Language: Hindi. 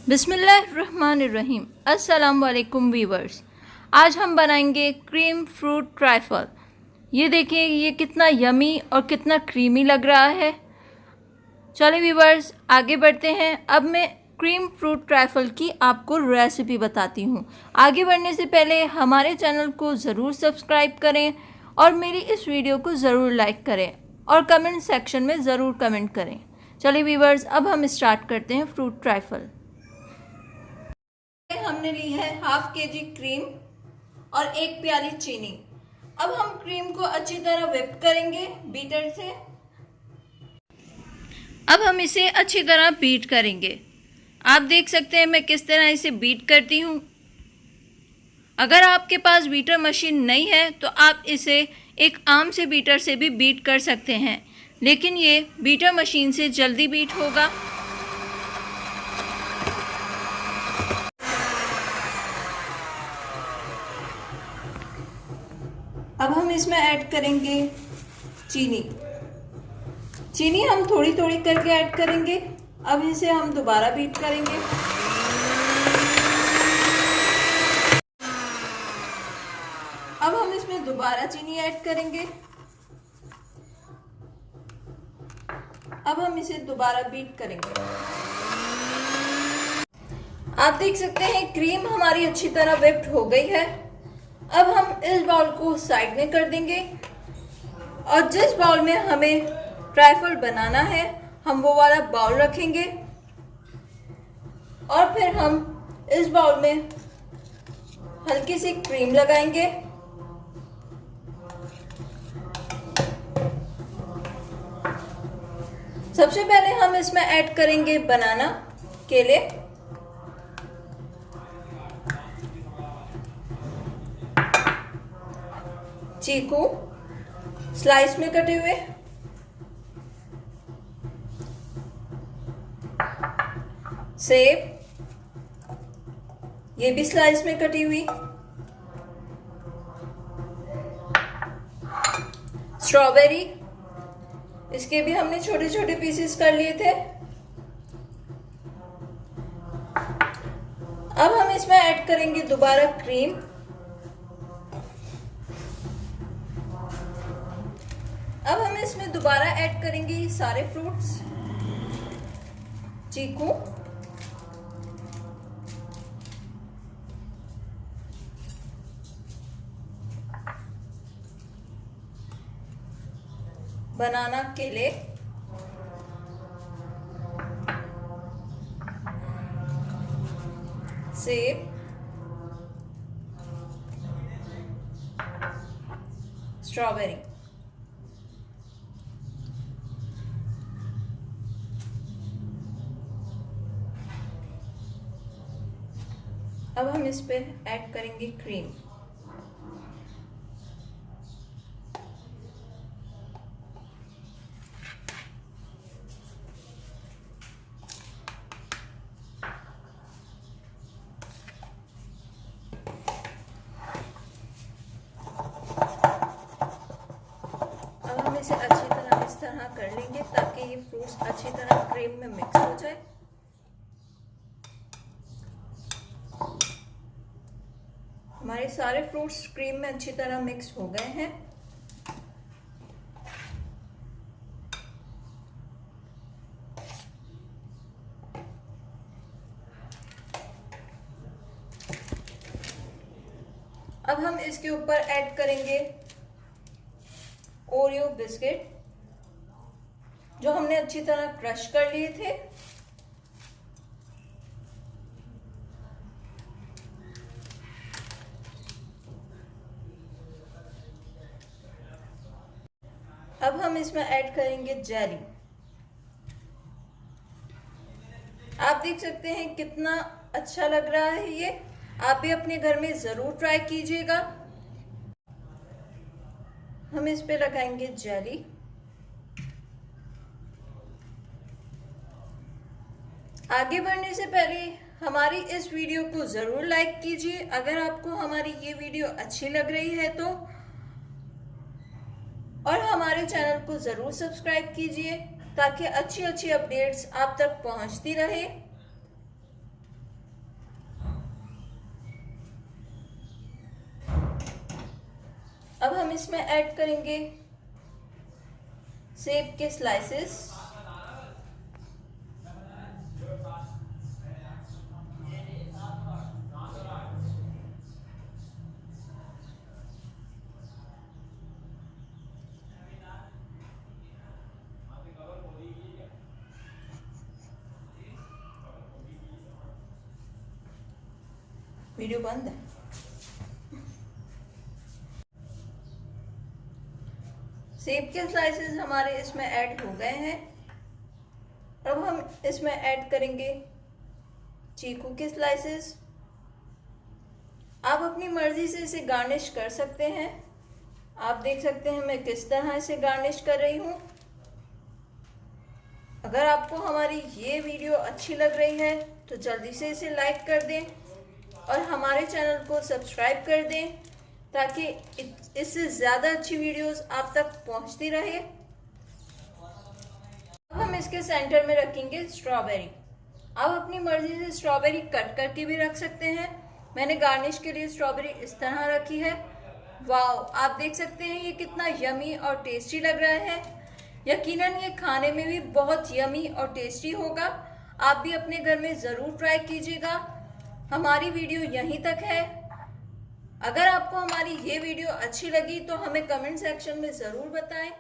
बिस्मिल्लाहिर्रहमानिर्रहीम। अस्सलाम वालेकुम वीवर्स। आज हम बनाएंगे क्रीम फ्रूट ट्राइफल। ये देखिए, ये कितना यमी और कितना क्रीमी लग रहा है। चलिए वीवर्स, आगे बढ़ते हैं। अब मैं क्रीम फ्रूट ट्राइफल की आपको रेसिपी बताती हूँ। आगे बढ़ने से पहले हमारे चैनल को ज़रूर सब्सक्राइब करें और मेरी इस वीडियो को ज़रूर लाइक करें और कमेंट सेक्शन में ज़रूर कमेंट करें। चलिए वीवर्स, अब हम स्टार्ट करते हैं फ्रूट ट्राइफल। हमने ली है हाफ केजी क्रीम और एक प्याली चीनी। अब हम क्रीम को अच्छी तरह व्हिप करेंगे बीटर से। अब हम इसे अच्छी तरह बीट करेंगे। आप देख सकते हैं मैं किस तरह इसे बीट करती हूँ। अगर आपके पास बीटर मशीन नहीं है तो आप इसे एक आम से बीटर से भी बीट कर सकते हैं, लेकिन ये बीटर मशीन से जल्दी बीट होगा। अब हम इसमें ऐड करेंगे चीनी। चीनी हम थोड़ी थोड़ी करके ऐड करेंगे। अब इसे हम दोबारा बीट करेंगे। अब हम इसमें दोबारा चीनी ऐड करेंगे। अब हम इसे दोबारा बीट करेंगे। आप देख सकते हैं क्रीम हमारी अच्छी तरह व्हिप्ड हो गई है। अब हम इस बाउल को साइड में कर देंगे और जिस बाउल में हमें ट्राइफल बनाना है हम वो वाला बाउल रखेंगे और फिर हम इस बाउल में हल्की सी क्रीम लगाएंगे। सबसे पहले हम इसमें ऐड करेंगे बनाना, केले। चीकू स्लाइस में कटे हुए, सेब ये भी स्लाइस में कटी हुई, स्ट्रॉबेरी इसके भी हमने छोटे छोटे पीसेस कर लिए थे। अब हम इसमें ऐड करेंगे दोबारा क्रीम। अब हम इसमें दोबारा ऐड करेंगे ये सारे फ्रूट्स, चीकू, बनाना, केले, सेब, स्ट्रॉबेरी। अब हम इस पे ऐड करेंगे क्रीम। अब हम इसे अच्छी तरह इस तरह कर लेंगे ताकि ये फ्रूट्स अच्छी तरह क्रीम में मिक्स हो जाए। हमारे सारे फ्रूट्स क्रीम में अच्छी तरह मिक्स हो गए हैं। अब हम इसके ऊपर ऐड करेंगे ओरियो बिस्किट जो हमने अच्छी तरह क्रश कर लिए थे। अब हम इसमें ऐड करेंगे जेली। आप देख सकते हैं कितना अच्छा लग रहा है ये। आप भी अपने घर में जरूर ट्राई कीजिएगा। हम इस पे लगाएंगे जेली। आगे बढ़ने से पहले हमारी इस वीडियो को जरूर लाइक कीजिए अगर आपको हमारी ये वीडियो अच्छी लग रही है तो, और हमारे चैनल को ज़रूर सब्सक्राइब कीजिए ताकि अच्छी अच्छी अपडेट्स आप तक पहुंचती रहे। इसमें ऐड करेंगे सेब के स्लाइसेस। वीडियो बंद है। सेब के स्लाइसेस हमारे इसमें ऐड हो गए हैं। अब हम इसमें ऐड करेंगे चीकू के स्लाइसेस। आप अपनी मर्जी से इसे गार्निश कर सकते हैं। आप देख सकते हैं मैं किस तरह इसे गार्निश कर रही हूँ। अगर आपको हमारी ये वीडियो अच्छी लग रही है तो जल्दी से इसे लाइक कर दें और हमारे चैनल को सब्सक्राइब कर दें ताकि इससे ज़्यादा अच्छी वीडियोस आप तक पहुंचती रहे। अब हम इसके सेंटर में रखेंगे स्ट्रॉबेरी। आप अपनी मर्जी से स्ट्रॉबेरी कट करके भी रख सकते हैं। मैंने गार्निश के लिए स्ट्रॉबेरी इस तरह रखी है। वाओ, आप देख सकते हैं ये कितना यमी और टेस्टी लग रहा है। यकीनन ये खाने में भी बहुत यमी और टेस्टी होगा। आप भी अपने घर में ज़रूर ट्राई कीजिएगा। हमारी वीडियो यहीं तक है। अगर आपको हमारी ये वीडियो अच्छी लगी तो हमें कमेंट सेक्शन में ज़रूर बताएं।